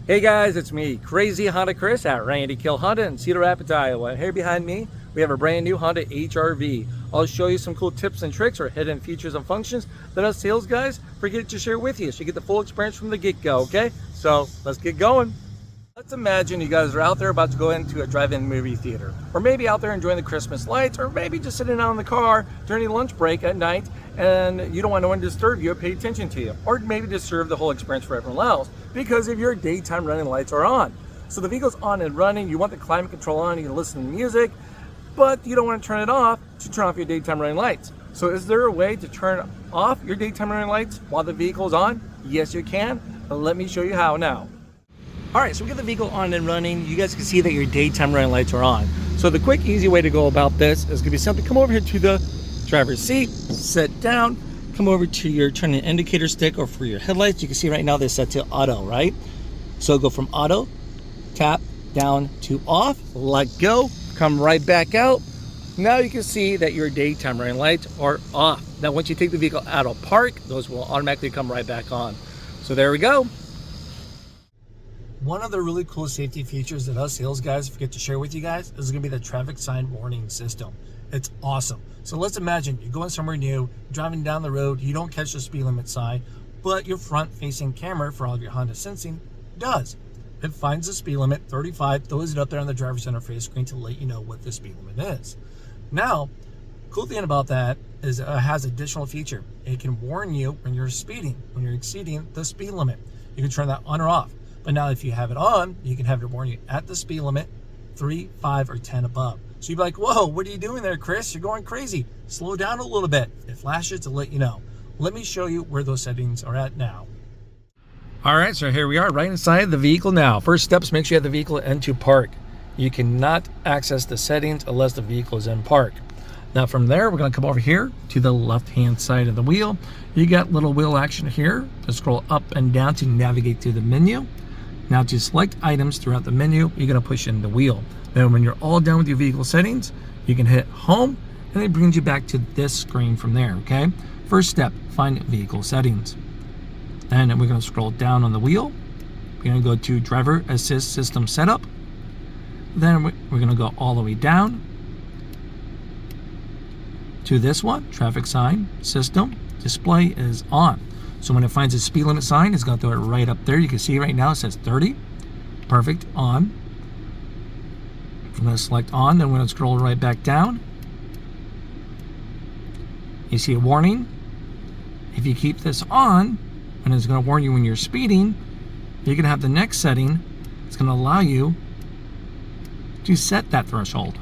Hey guys, it's me, Crazy Honda Chris at Randy Kuehl Honda in Cedar Rapids, Iowa. Here behind me, we have a brand new Honda HR-V. I'll show you some cool tips and tricks or hidden features and functions that us sales guys forget to share with you so you get the full experience from the get-go, okay? So let's get going. Let's imagine you guys are out there about to go into a drive-in movie theater, or maybe out there enjoying the Christmas lights, or maybe just sitting out in the car during a lunch break at night and you don't want no one to disturb you or pay attention to you, or maybe disturb the whole experience for everyone else because of your daytime running lights are on. So the vehicle's on and running, you want the climate control on, you can listen to music, but you don't want to turn it off to turn off your daytime running lights. So is there a way to turn off your daytime running lights while the vehicle's on? Yes, you can. Let me show you how now. All right, so we get the vehicle on and running. You guys can see that your daytime running lights are on. So the quick, easy way to go about this is gonna be simply come over here to the driver's seat, sit down, come over to your turning indicator stick or for your headlights. You can see right now they're set to auto, right? So go from auto, tap down to off, let go, come right back out. Now you can see that your daytime running lights are off. Now once you take the vehicle out of park, those will automatically come right back on. So there we go. One of the really cool safety features that us sales guys forget to share with you guys is going to be the traffic sign warning system. It's awesome. So let's imagine you're going somewhere new, driving down the road, you don't catch the speed limit sign, but your front facing camera for all of your Honda sensing does. It finds the speed limit, 35, throws it up there on the driver's interface screen to let you know what the speed limit is. Now, cool thing about that is it has additional feature. It can warn you when you're speeding, when you're exceeding the speed limit. You can turn that on or off. But now if you have it on, you can have it warn you at the speed limit, 3, 5, or 10 above. So you'd be like, whoa, what are you doing there, Chris? You're going crazy. Slow down a little bit. It flashes to let you know. Let me show you where those settings are at now. All right, so here we are right inside the vehicle now. First step is make sure you have the vehicle into park. You cannot access the settings unless the vehicle is in park. Now from there, we're gonna come over here to the left-hand side of the wheel. You got little wheel action here to scroll up and down to navigate through the menu. Now to select items throughout the menu, you're gonna push in the wheel. Then when you're all done with your vehicle settings, you can hit home and it brings you back to this screen from there, okay? First step, find vehicle settings. Then we're gonna scroll down on the wheel. We're gonna go to driver assist system setup. Then we're gonna go all the way down to this one, traffic sign system display is on. So when it finds a speed limit sign, it's going to throw it right up there. You can see right now it says 30. Perfect, on. I'm going to select on, then we're going to scroll right back down. You see a warning. If you keep this on, and it's going to warn you when you're speeding, you're going to have the next setting. It's going to allow you to set that threshold.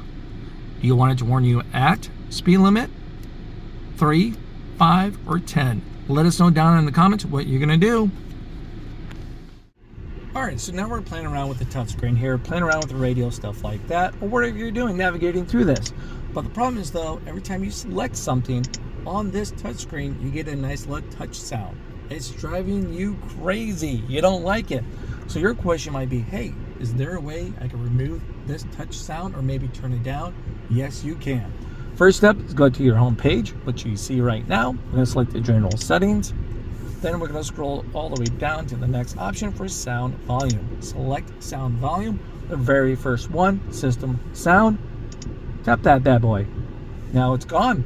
You want it to warn you at speed limit, 3, 5, or 10. Let us know down in the comments what you're gonna do. All right, so now we're playing around with the touchscreen here, playing around with the radio, stuff like that, or whatever you're doing, navigating through this. But the problem is though, every time you select something on this touchscreen, you get a nice little touch sound. It's driving you crazy. You don't like it. So your question might be, hey, is there a way I can remove this touch sound or maybe turn it down? Yes, you can. First step is go to your home page, which you see right now. We're going to select the general settings. Then we're going to scroll all the way down to the next option for sound volume. Select sound volume, the very first one, system sound. Tap that bad boy. Now it's gone.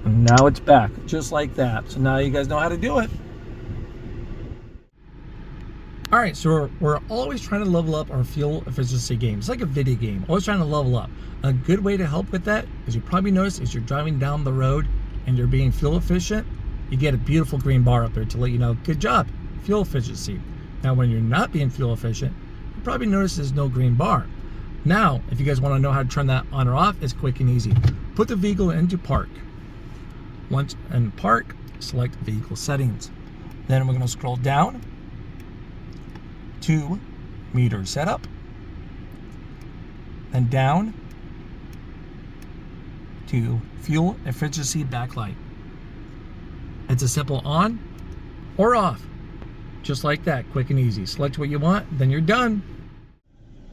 And now it's back, just like that. So now you guys know how to do it. All right, so we're always trying to level up our fuel efficiency game. It's like a video game, always trying to level up. A good way to help with that, as you probably noticed, is you're driving down the road and you're being fuel efficient, you get a beautiful green bar up there to let you know, good job, fuel efficiency. Now, when you're not being fuel efficient, you probably notice there's no green bar. Now, if you guys want to know how to turn that on or off, it's quick and easy. Put the vehicle into park. Once in park, select vehicle settings. Then we're going to scroll down to meter setup, and down to fuel efficiency backlight. It's a simple on or off, just like that, quick and easy. Select what you want, then you're done.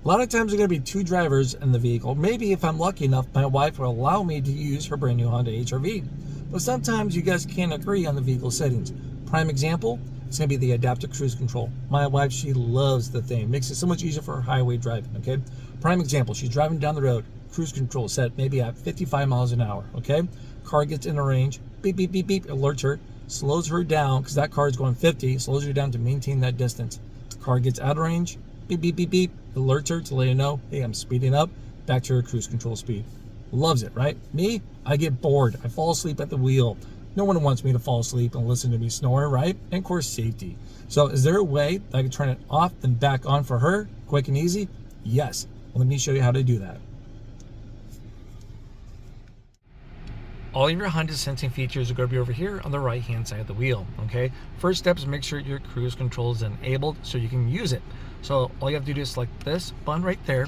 A lot of times there are going to be two drivers in the vehicle. Maybe if I'm lucky enough, my wife will allow me to use her brand new Honda HR-V. But sometimes you guys can't agree on the vehicle settings. Prime example, It's going to be the adaptive cruise control. My wife, she loves the thing. Makes it so much easier for her highway driving, okay? Prime example, she's driving down the road, cruise control set maybe at 55 miles an hour, okay? Car gets in a range, beep, beep, beep, beep, alerts her, slows her down because that car is going 50, slows her down to maintain that distance. Car gets out of range, beep, beep, beep, beep, alerts her to let you know, hey, I'm speeding up, back to her cruise control speed. Loves it, right? Me, I get bored. I fall asleep at the wheel. No one wants me to fall asleep and listen to me snore, right? And of course, safety. So is there a way that I can turn it off then back on for her, quick and easy? Yes. Well, let me show you how to do that. All of your Honda sensing features are going to be over here on the right hand side of the wheel, okay? First step is make sure your cruise control is enabled so you can use it. So all you have to do is select this button right there.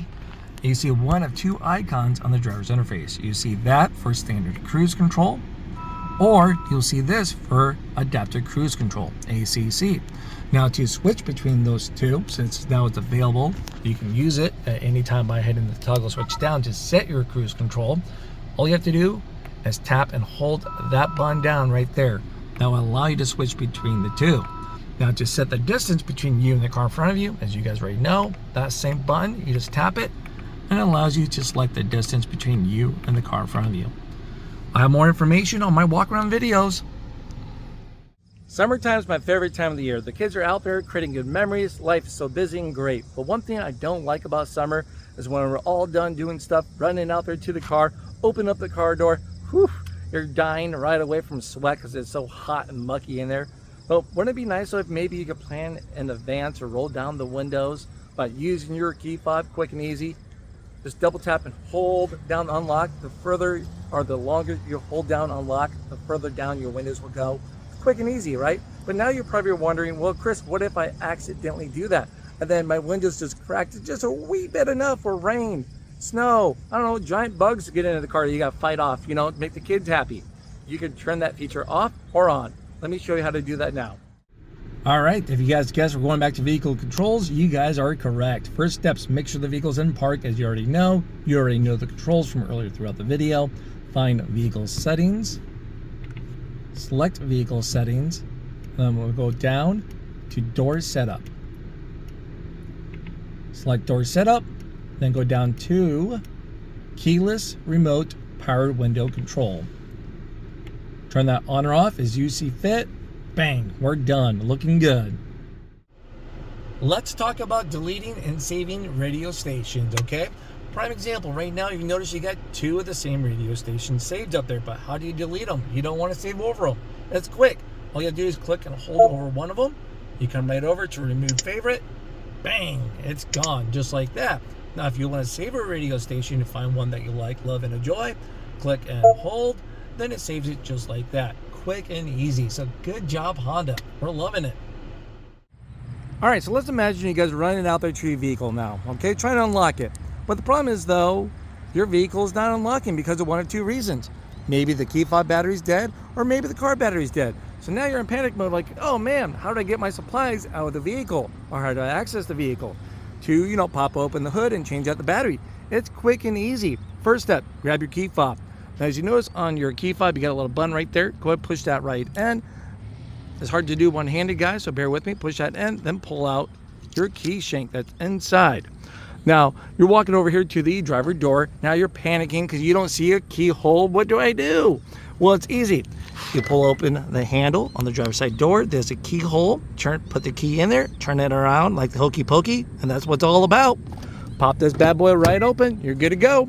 You see one of two icons on the driver's interface. You see that for standard cruise control, or you'll see this for adaptive cruise control, ACC. Now to switch between those two, since now it's available, you can use it at any time by hitting the toggle switch down to set your cruise control. All you have to do is tap and hold that button down right there. That will allow you to switch between the two. Now to set the distance between you and the car in front of you, as you guys already know, that same button, you just tap it, and it allows you to select the distance between you and the car in front of you. I have more information on my walk around videos. Summertime is my favorite time of the year. The kids are out there creating good memories. Life is so busy and great. But one thing I don't like about summer is when we're all done doing stuff, running out there to the car, open up the car door, whew, you're dying right away from sweat because it's so hot and mucky in there. But wouldn't it be nice if maybe you could plan in advance or roll down the windows by using your key fob, quick and easy? Just double tap and hold down the unlock. The further or the longer you hold down unlock, the further down your windows will go. Quick and easy, right? But now you're probably wondering, well, Chris, what if I accidentally do that? And then my windows just cracked just a wee bit enough for rain, snow, I don't know, giant bugs to get into the car you got to fight off, you know, make the kids happy. You can turn that feature off or on. Let me show you how to do that now. All right, if you guys guess we're going back to vehicle controls, you guys are correct. First steps, make sure the vehicle's in park, as you already know. You already know the controls from earlier throughout the video. Find vehicle settings, select vehicle settings, then we'll go down to door setup. Select door setup, then go down to keyless remote powered window control. Turn that on or off as you see fit. Bang, we're done, looking good. Let's talk about deleting and saving radio stations, okay? Prime example, right now you notice you got two of the same radio stations saved up there, but how do you delete them? You don't want to save over them. It's quick. All you have to do is click and hold over one of them. You come right over to remove favorite. Bang, it's gone, just like that. Now if you want to save a radio station and find one that you like, love, and enjoy, click and hold, then it saves it just like that. Quick and easy. So good job, Honda. We're loving it. All right, so let's imagine you guys are running out there to your vehicle now, okay? Trying to unlock it. But the problem is, though, your vehicle is not unlocking because of one of two reasons. Maybe the key fob battery's dead, or maybe the car battery's dead. So now you're in panic mode, like, oh man, how do I get my supplies out of the vehicle? Or how do I access the vehicle? To, you know, pop open the hood and change out the battery. It's quick and easy. First step, grab your key fob. Now, as you notice on your key fob, you got a little button right there. Go ahead, push that right in. It's hard to do one-handed, guys, so bear with me. Push that in, then pull out your key shank that's inside. Now, you're walking over here to the driver door. Now you're panicking because you don't see a keyhole. What do I do? Well, it's easy. You pull open the handle on the driver's side door. There's a keyhole. Put the key in there, turn it around like the hokey pokey, and that's what it's all about. Pop this bad boy right open. You're good to go.